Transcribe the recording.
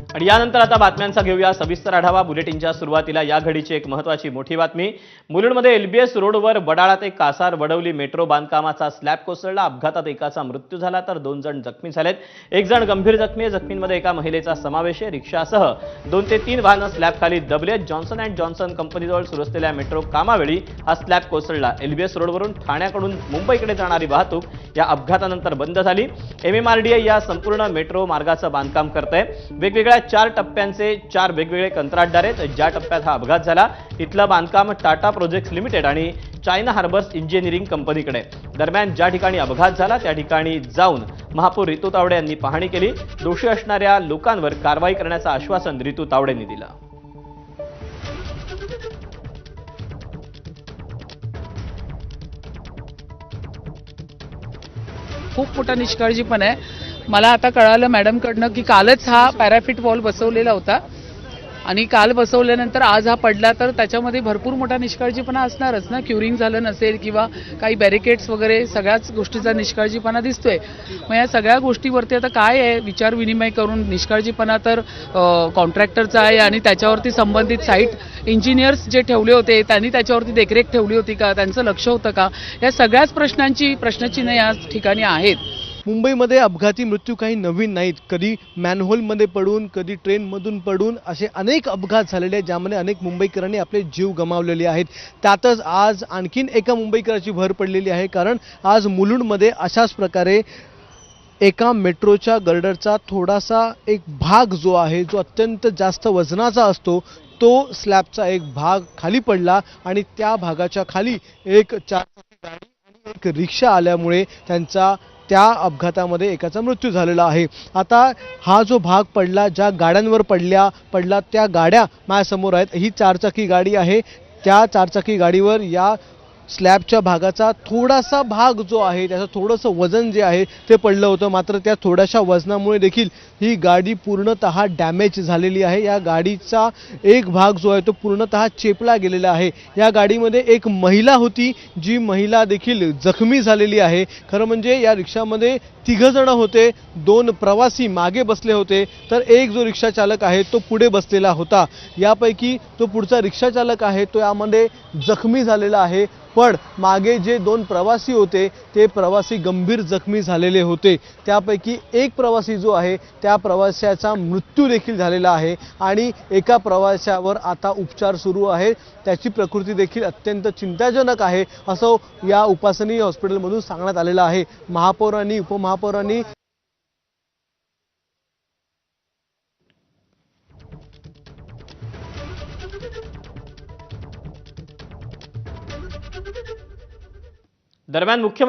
आणि यानंतर आता बातम्यांचा घेऊया सविस्तर आढावा। बुलेटिनच्या सुरुवातीला या घडीची एक महत्त्वाची मोठी बातमी। मुलुंडमध्ये एलबीएस रोडवर वडाळा ते कासार वडवली मेट्रो बांधकामाचा स्लॅब कोसळला। अपघातात एकाचा मृत्यू झाला तर 2 जण जखमी झालेत। एक जण गंभीर जखमी आहे। जखमींमध्ये एका महिलेचा समावेश आहे। रिक्षासह 2 ते 3 वाहनं स्लॅबखाली दबले। जॉन्सन अँड जॉन्सन कंपनीजवळ सुरू असलेल्या मेट्रो कामावेळी हा स्लॅब कोसळला। एलबीएस रोडवरून ठाण्याकडून मुंबईकडे जाणारी वाहतूक या अपघातानंतर बंद झाली। एमएमआरडीए या संपूर्ण मेट्रो मार्गाचं बांधकाम करते। वेगवेगळ्या 4 टप्प्यांचे 4 वेगवेगळे कंत्राटदार आहेत। ज्या टप्प्यात हा अपघात झाला तिथलं बांधकाम टाटा प्रोजेक्ट्स लिमिटेड आणि चायना हार्बर्स इंजिनिअरिंग कंपनीकडे। दरम्यान ज्या ठिकाणी अपघात झाला त्या ठिकाणी जाऊन महापौर रितू तावडे यांनी पाहणी केली। दोषी असणाऱ्या लोकांवर कारवाई करण्याचं आश्वासन रितू तावडेंनी दिलं। खूप मोठा निष्काळजीपणा आहे। मला आता कळालं मॅडमकडनं की कालच हा पॅराफिट वॉल बसवलेला होता आणि काल बसवल्यानंतर आज हा पडला, तर त्याच्यामध्ये भरपूर मोठा निष्काळजीपणा असणारच ना। क्युरिंग झालं नसेल किंवा काही बॅरिकेड्स वगैरे सगळ्याच गोष्टीचा निष्काळजीपणा दिसतोय। मग या सगळ्या गोष्टीवरती आता काय आहे विचार विनिमय करून, निष्काळजीपणा तर कॉन्ट्रॅक्टरचा आहे आणि त्याच्यावरती संबंधित साईट इंजिनियर्स जे ठेवले होते त्यांनी त्याच्यावरती देखरेख ठेवली होती का, त्यांचं लक्ष होतं का, या सगळ्याच प्रश्नचिन्ह या ठिकाणी आहेत। मुंबईमध्ये अपघाती मृत्यू काही नवीन नाहीत। कधी मॅनहोलमध्ये पडून, कधी ट्रेनमधून पडून असे अनेक अपघात झालेले आहेत ज्यामध्ये अनेक मुंबईकरांनी आपले जीव गमावलेले आहेत। त्यातच आज आणखीन एका मुंबईकराची भर पडलेली आहे, कारण आज मुलुंडमध्ये अशाच प्रकारे एका मेट्रोच्या गर्डरचा थोडासा एक भाग जो आहे, जो अत्यंत जास्त वजनाचा असतो, तो स्लॅबचा एक भाग खाली पडला आणि त्या भागाच्या खाली एक 4 चाकी गाडी आणि एक रिक्षा आल्यामुळे त्या अपघातामध्ये एकाचा मृत्यू झालेला आहे। आता हा जो भाग पडला, ज्या गाड्यांवर पडला त्या गाड्या माझ्यासमोर आहेत। ही 4 चाकी गाडी आहे। त्या 4 चाकी गाडीवर या स्लॅबच्या भागाचा थोडासा भाग जो आहे, त्याचं थोडंसं वजन जे आहे ते पडलं होतं। मात्र त्या थोड्याशा वजनामुळे देखील ही गाडी पूर्णतः डॅमेज झालेली आहे। या गाडीचा एक भाग जो आहे तो पूर्णतः चेपला गेलेला आहे। या गाडीमध्ये एक महिला होती, जी महिला देखील जखमी झालेली आहे। खरं म्हणजे या रिक्षामध्ये 3 जण होते। 2 प्रवासी मागे बसले होते, तर एक जो रिक्षा चालक आहे तो पुढे बसलेला होता। यापैकी तो पुढचा रिक्षा चालक आहे तो यामध्ये जखमी झालेला आहे, पण मागे जे 2 प्रवासी होते ते प्रवासी गंभीर जखमी झालेले होते। त्यापैकी एक प्रवासी जो आहे त्या प्रवाशाचा मृत्यू देखील झालेला आहे आणि एका प्रवाशावर आता उपचार सुरू आहे। त्याची प्रकृती देखील अत्यंत चिंताजनक आहे असं या उपासनी हॉस्पिटलमधून सांगण्यात आलेलं आहे। महापौरांनी, उपमहापौरांनी दरम्यान मुख्यमंत्री